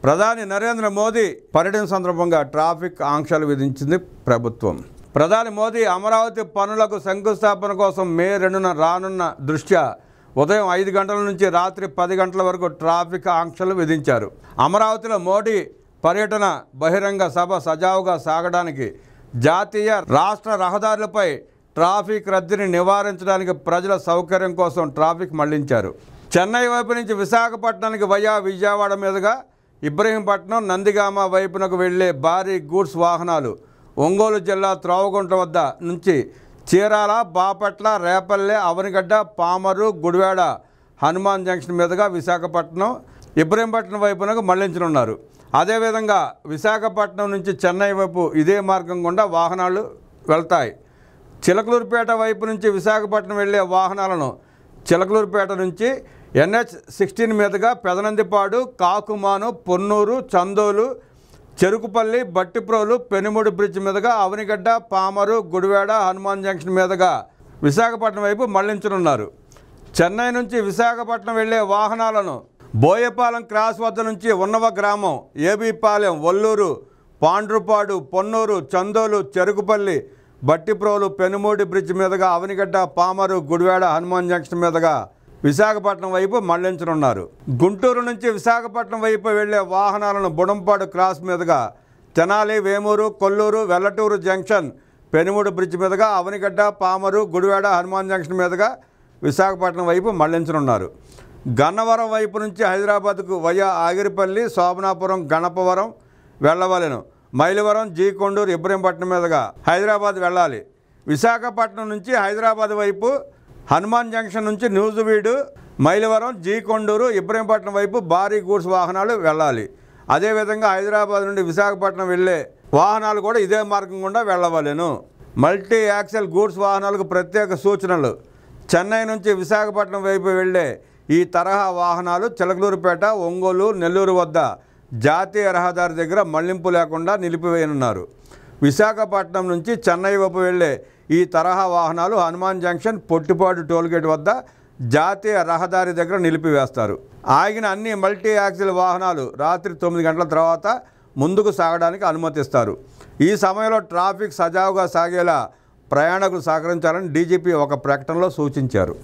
ప్రధాని నరేంద్ర మోదీ పర్యటన సందర్భంగా ట్రాఫిక్ ఆంక్షలు విధించింది ప్రభుత్వం. ప్రధాని మోదీ అమరావతి పనులకు శంకుస్థాపన కోసం మే 2న రానున్న దృష్ట్యా ఉదయం 5 గంటల నుంచి రాత్రి 10 గంటల వరకు ట్రాఫిక్ ఆంక్షలు విధించారు. అమరావతిలో మోడీ పర్యటన బహిరంగ సభ సజావుగా సాగడానికి జాతీయ రాష్ట్ర రహదారులపై ట్రాఫిక్ రద్దీని నివారించడానికి ప్రజల సౌకర్యం కోసం ట్రాఫిక్ మళ్లించారు. చెన్నై వైపు నుంచి విశాఖపట్నానికి వయా విజయవాడ మీదుగా ఇబ్రహీంపట్నం నందిగామ వైపునకు వెళ్లే భారీ గూడ్స్ వాహనాలు ఒంగోలు జిల్లా త్రోవగుంట వద్ద నుంచి చీరాల, బాపట్ల, రేపల్లె, అవనిగడ్డ, పామరు, గుడివాడ, హనుమాన్ జంక్షన్ మీదుగా విశాఖపట్నం, ఇబ్రహీంపట్నం వైపునకు మళ్లించనున్నారు. అదేవిధంగా విశాఖపట్నం నుంచి చెన్నై వైపు ఇదే మార్గం గుండా వాహనాలు వెళ్తాయి. చిలకలూరుపేట వైపు నుంచి విశాఖపట్నం వెళ్లే వాహనాలను చిలకలూరుపేట నుంచి NH-16 మీదుగా పెదనందిపాడు, కాకుమాను, పొన్నూరు, చందోలు, చెరుకుపల్లి, బట్టిప్రోలు, పెనుముడి బ్రిడ్జ్ మీదుగా అవనిగడ్డ, పామరు, గుడివాడ, హనుమాన్ జంక్షన్ మీదుగా విశాఖపట్నం వైపు మళ్లించనున్నారు. చెన్నై నుంచి విశాఖపట్నం వెళ్లే వాహనాలను బోయపాలెం క్రాస్ వద్ద నుంచి ఉన్నవ గ్రామం, ఏబీపాలెం, ఒల్లూరు, పాండ్రుపాడు, పొన్నూరు, చందోలు, చెరుకుపల్లి, బట్టిప్రోలు, పెనుమూడి బ్రిడ్జ్ మీదుగా అవనిగడ్డ, పామరు, గుడివాడ, హనుమాన్ జంక్షన్ మీదుగా విశాఖపట్నం వైపు మళ్లించనున్నారు. గుంటూరు నుంచి విశాఖపట్నం వైపు వెళ్లే వాహనాలను బుడంపాడు క్రాస్ మీదుగా తెనాలి, వేమూరు, కొల్లూరు, వెల్లటూరు జంక్షన్, పెనుమూడి బ్రిడ్జ్ మీదుగా అవనిగడ్డ, పామరు, గుడివాడ, హనుమాన్ జంక్షన్ మీదుగా విశాఖపట్నం వైపు మళ్లించనున్నారు. గన్నవరం వైపు నుంచి హైదరాబాద్కు వయా ఆగిరిపల్లి, శోభనాపురం, గణపవరం వెళ్ళవలెను. మైలవరం, జీకొండూరు, ఇబ్రహీంపట్నం మీదుగా హైదరాబాద్ వెళ్ళాలి. విశాఖపట్నం నుంచి హైదరాబాద్ వైపు హనుమాన్ జంక్షన్ నుంచి నూజువీడు, మైలవరం, జీకొండూరు, ఇబ్రహీంపట్నం వైపు భారీ గూడ్స్ వాహనాలు వెళ్ళాలి. అదేవిధంగా హైదరాబాద్ నుండి విశాఖపట్నం వెళ్ళే వాహనాలు కూడా ఇదే మార్గం గుండా వెళ్ళవలెను. మల్టీ యాక్సెల్ గూడ్స్ వాహనాలకు ప్రత్యేక సూచనలు. చెన్నై నుంచి విశాఖపట్నం వైపు వెళ్ళే ఈ తరహా వాహనాలు చిలకలూరుపేట, ఒంగోలు, నెల్లూరు వద్ద జాతీయ రహదారి దగ్గర మళ్లింపు లేకుండా నిలిపివేయనున్నారు. విశాఖపట్నం నుంచి చెన్నై వైపు వెళ్ళే ఈ తరహా వాహనాలు హనుమాన్ జంక్షన్, పొట్టిపాడు టోల్గేట్ వద్ద జాతీయ రహదారి దగ్గర నిలిపివేస్తారు. ఆగిన అన్ని మల్టీ యాక్సిల్ వాహనాలు రాత్రి 9 గంటల తర్వాత ముందుకు సాగడానికి అనుమతిస్తారు. ఈ సమయంలో ట్రాఫిక్ సజావుగా సాగేలా ప్రయాణికులు సహకరించాలని డీజీపీ ఒక ప్రకటనలో సూచించారు.